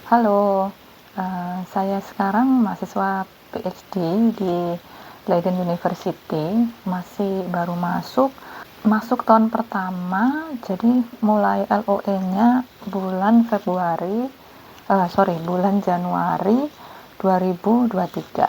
Halo, saya sekarang mahasiswa PhD di Leiden University, masih baru masuk tahun pertama, jadi mulai LOE-nya bulan Januari 2023.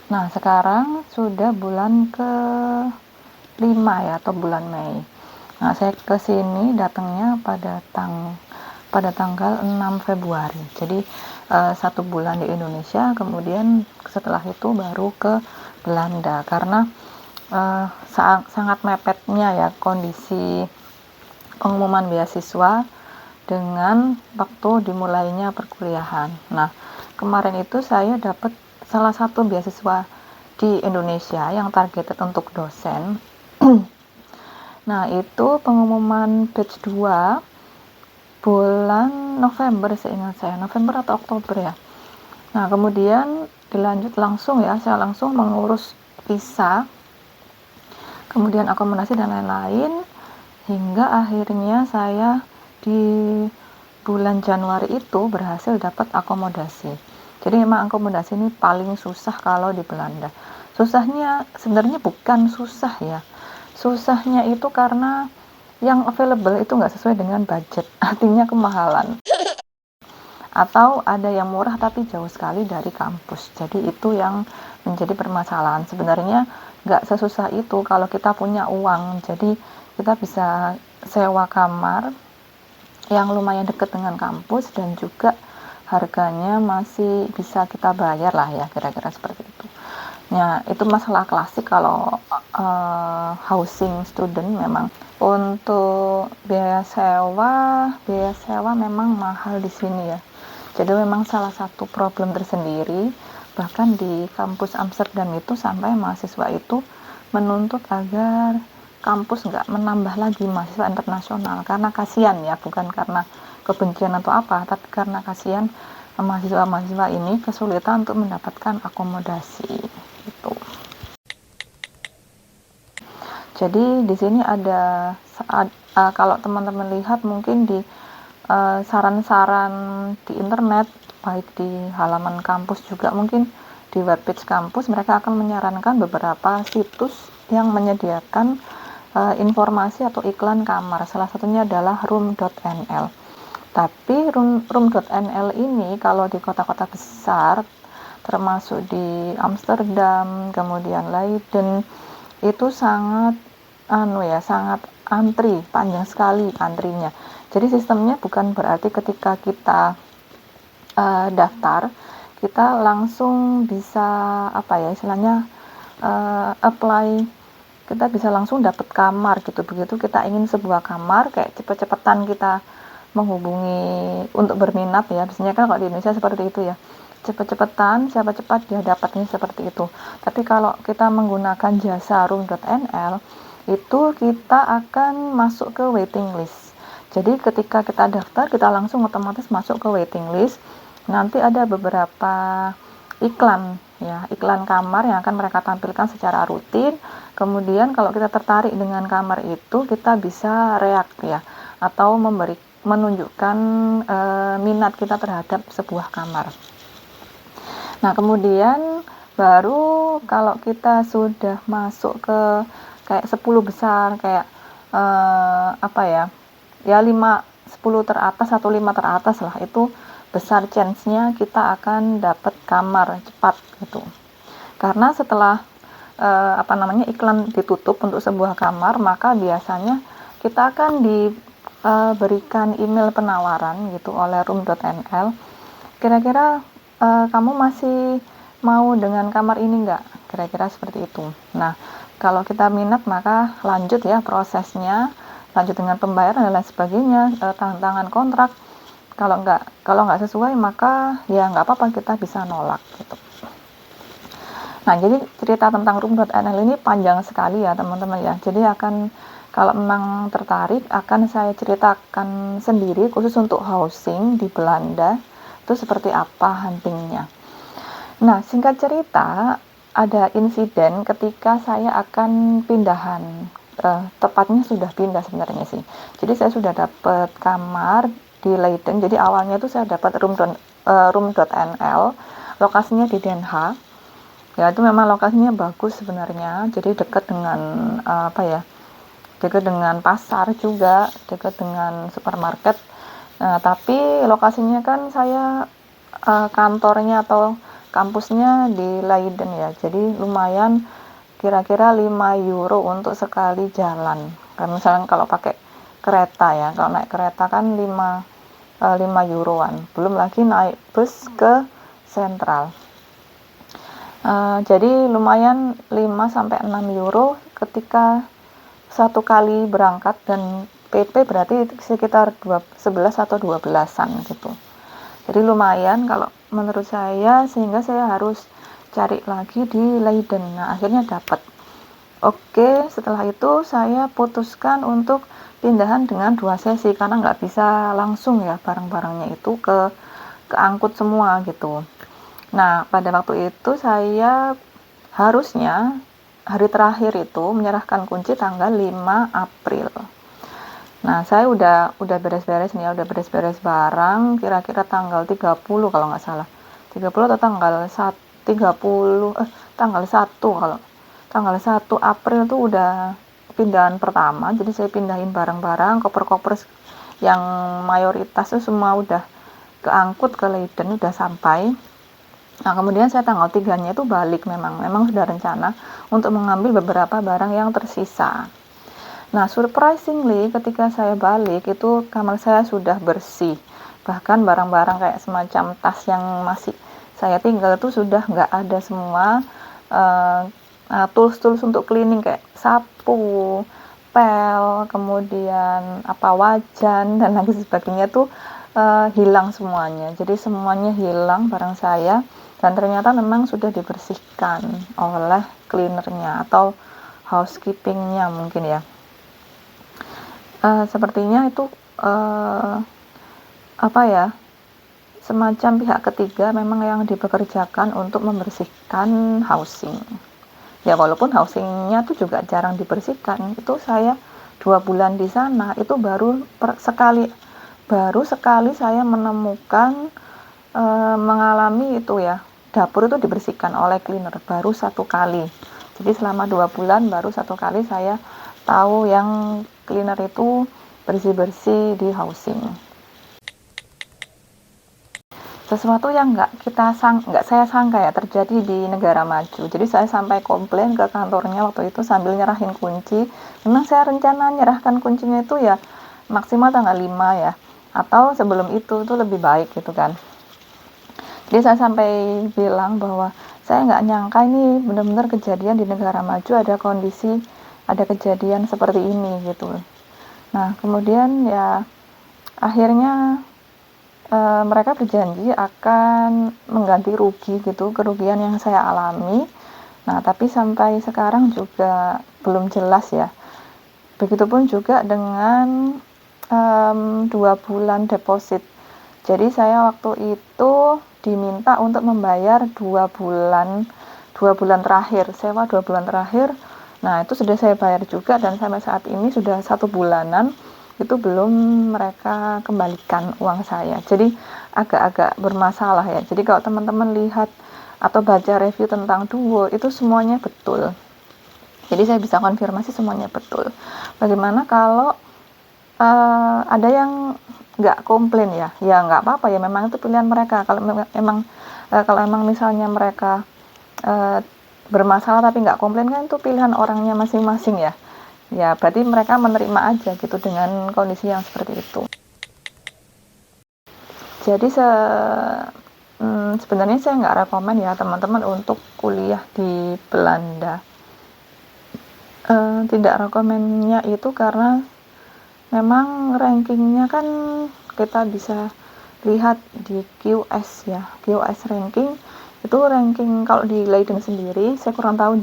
Nah, sekarang sudah bulan ke-5 ya, atau bulan Mei. Nah, saya ke sini datangnya pada tanggal 6 Februari. Jadi 1 bulan di Indonesia, kemudian setelah itu baru ke Belanda karena sangat mepetnya ya kondisi pengumuman beasiswa dengan waktu dimulainya perkuliahan. Nah, kemarin itu saya dapat salah satu beasiswa di Indonesia yang targeted untuk dosen. Nah, itu pengumuman batch 2 bulan November, seingat saya November atau Oktober ya. Nah, kemudian dilanjut langsung ya, saya langsung mengurus visa, kemudian akomodasi dan lain-lain, hingga akhirnya saya di bulan Januari itu berhasil dapat akomodasi. Jadi memang akomodasi ini paling susah kalau di Belanda. Susahnya sebenarnya bukan susah ya, susahnya itu karena yang available itu nggak sesuai dengan budget, artinya kemahalan. Atau ada yang murah tapi jauh sekali dari kampus. Jadi itu yang menjadi permasalahan. Sebenarnya nggak sesusah itu kalau kita punya uang. Jadi kita bisa sewa kamar yang lumayan dekat dengan kampus dan juga harganya masih bisa kita bayar lah ya, kira-kira seperti itu. Nah, itu masalah klasik kalau housing student. Memang untuk biaya sewa memang mahal di sini ya. Jadi memang salah satu problem tersendiri, bahkan di kampus Amsterdam itu sampai mahasiswa itu menuntut agar kampus nggak menambah lagi mahasiswa internasional, karena kasihan ya, bukan karena kebencian atau apa, tapi karena kasihan mahasiswa-mahasiswa ini kesulitan untuk mendapatkan akomodasi gitu. Jadi di sini ada kalau teman-teman lihat mungkin di saran-saran di internet, baik di halaman kampus juga mungkin di webpage kampus, mereka akan menyarankan beberapa situs yang menyediakan informasi atau iklan kamar. Salah satunya adalah room.nl. Tapi room.nl ini kalau di kota-kota besar termasuk di Amsterdam, kemudian Leiden, itu sangat sangat panjang sekali antrinya. Jadi sistemnya bukan berarti ketika kita daftar kita langsung bisa istilahnya apply, kita bisa langsung dapat kamar gitu. Begitu kita ingin sebuah kamar, kayak cepet-cepetan kita menghubungi untuk berminat ya, biasanya kan kalau di Indonesia seperti itu ya, cepet-cepetan siapa cepat dia dapatnya, seperti itu. Tapi kalau kita menggunakan jasa room.nl itu kita akan masuk ke waiting list. Jadi ketika kita daftar kita langsung otomatis masuk ke waiting list. Nanti ada beberapa iklan kamar yang akan mereka tampilkan secara rutin. Kemudian kalau kita tertarik dengan kamar itu, kita bisa react ya, atau menunjukkan minat kita terhadap sebuah kamar. Nah, kemudian baru kalau kita sudah masuk ke kayak 10 besar, kayak 10 teratas atau 5 teratas lah, itu besar chance-nya kita akan dapat kamar cepat gitu. Karena setelah iklan ditutup untuk sebuah kamar, maka biasanya kita akan diberikan email penawaran gitu oleh room.nl. Kira-kira kamu masih mau dengan kamar ini enggak? Kira-kira seperti itu. Nah, kalau kita minat maka lanjut ya prosesnya, lanjut dengan pembayaran dan lain sebagainya, tanda tangan kontrak. Kalau nggak sesuai maka ya nggak apa-apa, kita bisa nolak gitu. Nah, jadi cerita tentang room.nl ini panjang sekali ya teman-teman ya. Jadi kalau memang tertarik akan saya ceritakan sendiri khusus untuk housing di Belanda itu seperti apa huntingnya. Nah, singkat cerita, ada insiden ketika saya akan pindahan. Tepatnya sudah pindah sebenarnya sih. Jadi saya sudah dapat kamar di Leiden. Jadi awalnya itu saya dapat room.nl, lokasinya di Den Haag. Ya, itu memang lokasinya bagus sebenarnya, jadi dekat dengan dekat dengan pasar juga, dekat dengan supermarket. Nah, tapi lokasinya kan saya kantornya atau kampusnya di Leiden ya, jadi lumayan, kira-kira 5 euro untuk sekali jalan. Karena misalnya kalau pakai kereta ya, kalau naik kereta kan 5 euroan, belum lagi naik bus ke sentral. Jadi lumayan 5-6 euro ketika satu kali berangkat, dan PP berarti sekitar 11 atau 12-an gitu. Jadi lumayan kalau menurut saya, sehingga saya harus cari lagi di Leiden. Nah, akhirnya dapat. Oke, setelah itu saya putuskan untuk pindahan dengan 2 sesi, karena nggak bisa langsung ya barang-barangnya itu keangkut semua gitu. Nah, pada waktu itu saya harusnya hari terakhir itu menyerahkan kunci tanggal 5 April. Nah, saya udah beres-beres nih ya, udah beres-beres barang kira-kira tanggal 30 kalau nggak salah. 30 atau tanggal 1 kalau tanggal 1 April tuh udah pindahan pertama. Jadi saya pindahin barang-barang, koper-koper yang mayoritas tuh semua udah keangkut ke Leiden, udah sampai. Nah, kemudian saya tanggal 3-nya itu balik, memang sudah rencana untuk mengambil beberapa barang yang tersisa. Nah, surprisingly ketika saya balik itu kamar saya sudah bersih. Bahkan barang-barang kayak semacam tas yang masih saya tinggal itu sudah nggak ada semua. Tools-tools untuk cleaning kayak sapu, pel, kemudian wajan dan lain sebagainya tuh hilang semuanya. Jadi semuanya hilang barang saya, dan ternyata memang sudah dibersihkan oleh cleanernya atau housekeepingnya mungkin ya. Sepertinya itu semacam pihak ketiga memang yang dipekerjakan untuk membersihkan housing. Ya, walaupun housingnya tuh juga jarang dibersihkan. Itu saya 2 bulan di sana itu baru sekali saya menemukan mengalami itu ya, dapur itu dibersihkan oleh cleaner, baru 1 kali. Jadi selama 2 bulan baru 1 kali saya tahu yang cleaner itu bersih-bersih di housing. Sesuatu yang nggak saya sangka ya terjadi di negara maju. Jadi saya sampai komplain ke kantornya waktu itu sambil nyerahin kunci. Memang saya rencana nyerahkan kuncinya itu ya maksimal tanggal 5 ya, atau sebelum itu lebih baik gitu kan. Jadi saya sampai bilang bahwa saya nggak nyangka ini benar-benar kejadian di negara maju, ada kejadian seperti ini gitu. Nah, kemudian ya akhirnya mereka berjanji akan mengganti rugi gitu, kerugian yang saya alami. Nah, tapi sampai sekarang juga belum jelas ya. Begitupun juga dengan 2 bulan deposit. Jadi saya waktu itu diminta untuk membayar 2 bulan terakhir, sewa 2 bulan terakhir. Nah, itu sudah saya bayar juga, dan sampai saat ini sudah 1 bulanan itu belum mereka kembalikan uang saya. Jadi agak-agak bermasalah ya. Jadi kalau teman-teman lihat atau baca review tentang Duo, itu semuanya betul. Jadi saya bisa konfirmasi semuanya betul. Bagaimana kalau ada yang nggak komplain ya nggak apa-apa ya, memang itu pilihan mereka. Kalau emang misalnya mereka bermasalah tapi nggak komplain, kan itu pilihan orangnya masing-masing ya. Ya, berarti mereka menerima aja gitu dengan kondisi yang seperti itu. Jadi sebenarnya saya nggak rekomen ya teman-teman untuk kuliah di Belanda. Tidak rekomennya itu karena memang rankingnya kan kita bisa lihat di QS ya, QS ranking itu ranking kalau di Leiden sendiri. Saya kurang tahu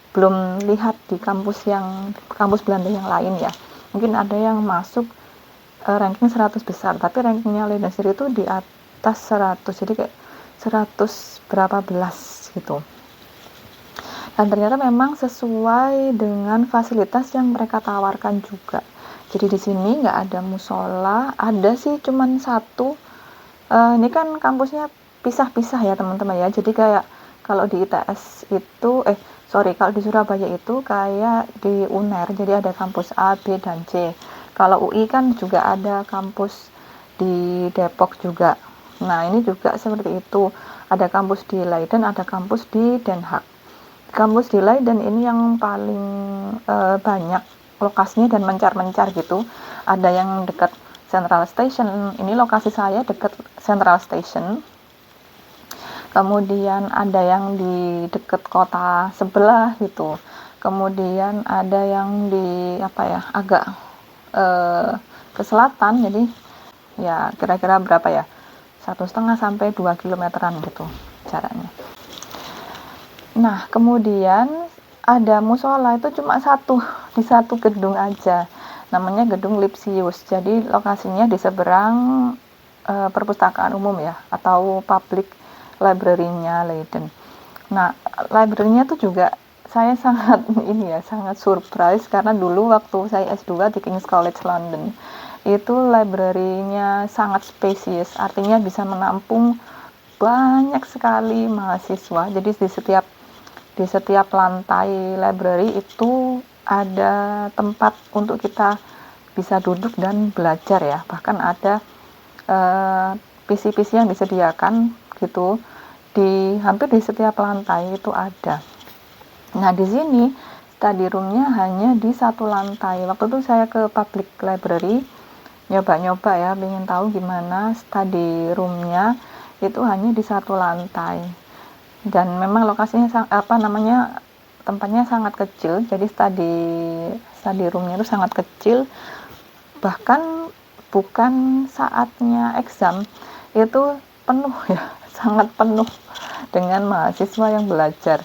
belum lihat di kampus Belanda yang lain ya, mungkin ada yang masuk ranking 100 besar, tapi rankingnya Leiden sendiri itu di atas 100, jadi kayak 100 berapa belas gitu. Dan ternyata memang sesuai dengan fasilitas yang mereka tawarkan juga. Jadi di sini nggak ada musola, ada sih cuman satu Ini kan kampusnya pisah-pisah ya teman-teman ya, jadi kayak kalau di ITS itu kalau di Surabaya itu kayak di UNER, jadi ada kampus A, B, dan C. Kalau UI kan juga ada kampus di Depok juga. Nah, ini juga seperti itu, ada kampus di Leiden, ada kampus di Den Haag. Kampus di Leiden ini yang paling banyak lokasinya dan mencar-mencar gitu. Ada yang dekat Central Station, ini lokasi saya dekat Central Station. Kemudian ada yang di dekat kota sebelah gitu. Kemudian ada yang di agak ke selatan, jadi ya kira-kira berapa ya, 1,5 sampai 2 kilometeran gitu jaraknya. Nah, kemudian ada musola itu cuma di satu gedung aja, namanya Gedung Lipsius. Jadi lokasinya di seberang perpustakaan umum ya, atau public library-nya Leiden. Nah, library-nya tuh juga saya sangat sangat surprise, karena dulu waktu saya S2 di King's College London itu library-nya sangat spesies, artinya bisa menampung banyak sekali mahasiswa. Jadi di setiap lantai library itu ada tempat untuk kita bisa duduk dan belajar ya. Bahkan ada PC-PC yang disediakan gitu, hampir di setiap lantai itu ada. Nah, di sini study room-nya hanya di satu lantai. Waktu itu saya ke public library nyoba-nyoba ya, pengen tahu gimana study room-nya, itu hanya di satu lantai. Dan memang lokasinya tempatnya sangat kecil, jadi study room-nya itu sangat kecil. Bahkan bukan saatnya exam itu penuh ya, sangat penuh dengan mahasiswa yang belajar.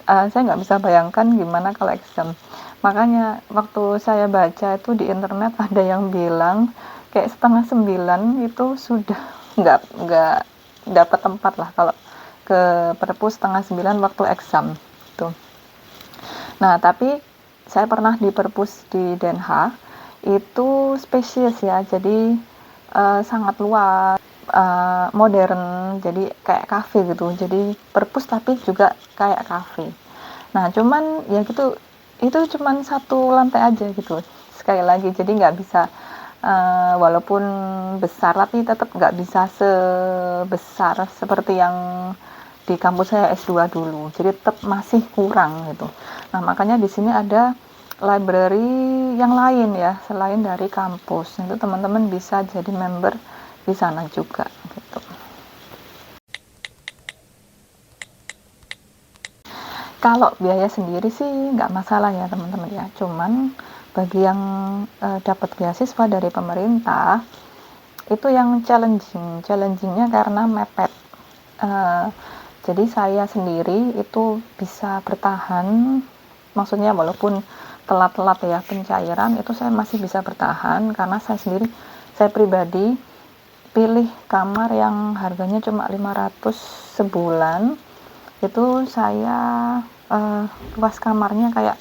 Saya nggak bisa bayangkan gimana kalau exam. Makanya waktu saya baca itu di internet ada yang bilang kayak 8:30 itu sudah nggak dapat tempat lah kalau ke perpus 8:30 waktu exam tuh. Nah, tapi saya pernah di perpus di Den Haag, itu spesies ya, jadi sangat luas, modern, jadi kayak kafe gitu. Jadi perpus tapi juga kayak kafe. Nah, cuman ya gitu, itu cuman satu lantai aja gitu. Sekali lagi, jadi nggak bisa, walaupun besar tapi tetap nggak bisa sebesar seperti yang di kampus saya S2 dulu. Jadi tetap masih kurang gitu. Nah, makanya di sini ada library yang lain ya, selain dari kampus. Itu teman-teman bisa jadi member di sana juga gitu. Kalau biaya sendiri sih nggak masalah ya teman-teman ya, cuman bagi yang dapat beasiswa dari pemerintah itu yang challengingnya karena mepet. Jadi saya sendiri itu bisa bertahan, maksudnya walaupun telat-telat ya pencairan, itu saya masih bisa bertahan karena saya pribadi pilih kamar yang harganya cuma 500 sebulan. Itu saya luas kamarnya kayak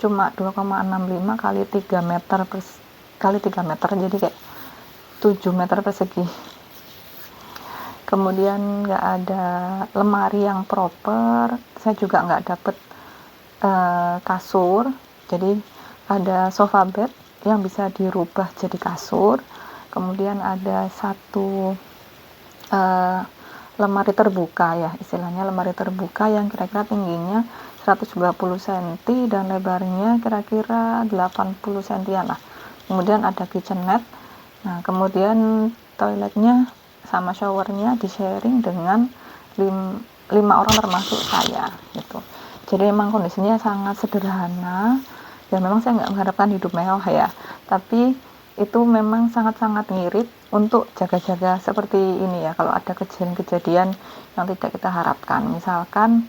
cuma 2,65 kali 3 meter kali 3 meter, jadi kayak 7 meter persegi. Kemudian nggak ada lemari yang proper, saya juga nggak dapet kasur, jadi ada sofa bed yang bisa dirubah jadi kasur. Kemudian ada satu lemari terbuka ya, istilahnya lemari terbuka yang kira-kira tingginya 120 cm dan lebarnya kira-kira 80 cm lah. Kemudian ada kitchenette. Nah, kemudian toiletnya sama showernya di sharing dengan 5 orang termasuk saya gitu. Jadi memang kondisinya sangat sederhana, dan memang saya nggak mengharapkan hidup mewah ya, tapi itu memang sangat-sangat ngirit untuk jaga-jaga seperti ini ya, kalau ada kejadian-kejadian yang tidak kita harapkan. Misalkan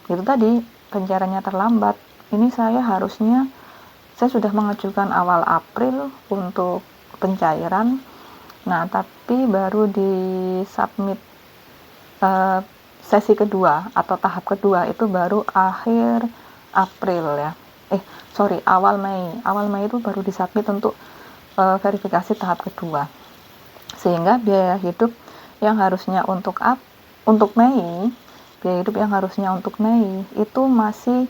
itu tadi pencairannya terlambat, ini saya sudah mengajukan awal April untuk pencairan, nah tapi baru di submit sesi kedua atau tahap kedua itu baru akhir April ya, awal Mei itu baru disubmit untuk verifikasi tahap kedua, sehingga biaya hidup yang harusnya untuk Mei, biaya hidup yang harusnya untuk Mei itu masih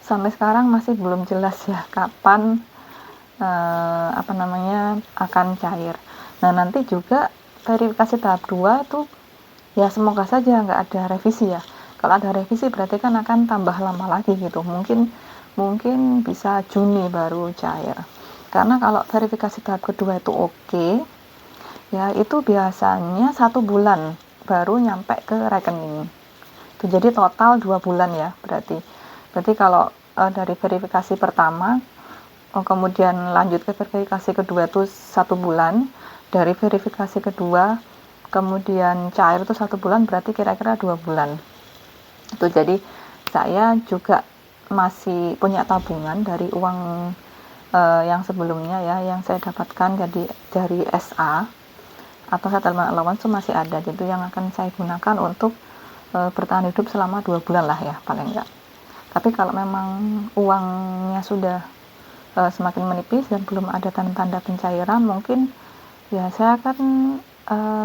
sampai sekarang masih belum jelas ya kapan akan cair. Nah, nanti juga verifikasi tahap 2 itu ya semoga saja nggak ada revisi ya. Kalau ada revisi berarti kan akan tambah lama lagi gitu. Mungkin bisa Juni baru cair. Karena kalau verifikasi tahap kedua itu oke, ya itu biasanya 1 bulan baru nyampe ke rekening. Itu jadi total 2 bulan ya berarti. Berarti kalau dari verifikasi pertama kemudian lanjut ke verifikasi kedua itu 1 bulan, dari verifikasi kedua kemudian cair itu 1 bulan, berarti kira-kira 2 bulan. Itu jadi saya juga masih punya tabungan dari uang yang sebelumnya ya, yang saya dapatkan jadi dari SA atau settlement allowance itu masih ada, jadi yang akan saya gunakan untuk bertahan hidup selama 2 bulan lah ya paling enggak. Tapi kalau memang uangnya sudah semakin menipis dan belum ada tanda-tanda pencairan, mungkin ya saya akan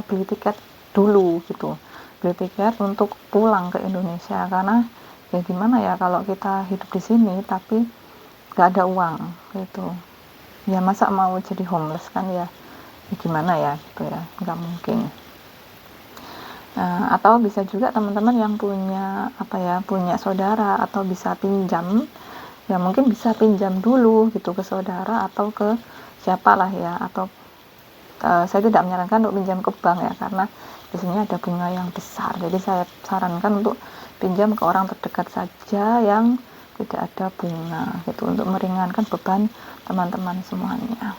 beli tiket dulu gitu, beli tiket untuk pulang ke Indonesia. Karena ya gimana ya kalau kita hidup di sini tapi nggak ada uang gitu ya, masa mau jadi homeless kan ya gimana ya gitu ya, nggak mungkin. Atau bisa juga teman-teman yang punya saudara atau bisa pinjam ya, mungkin bisa pinjam dulu gitu ke saudara atau ke siapalah ya, atau saya tidak menyarankan untuk pinjam ke bank ya, karena biasanya ada bunga yang besar. Jadi saya sarankan untuk pinjam ke orang terdekat saja yang tidak ada bunga gitu, untuk meringankan beban teman-teman semuanya.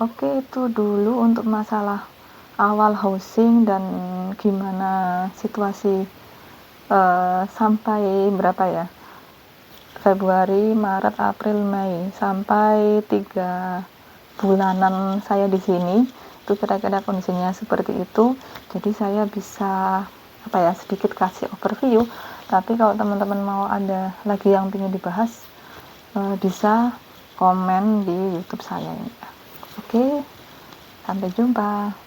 Oke, itu dulu untuk masalah awal housing dan gimana situasi sampai berapa ya, Februari, Maret, April, Mei, sampai 3 bulanan saya di sini itu kira-kira kondisinya seperti itu. Jadi saya bisa sedikit kasih overview, tapi kalau teman-teman mau ada lagi yang ingin dibahas bisa komen di YouTube saya ini. Oke, sampai jumpa.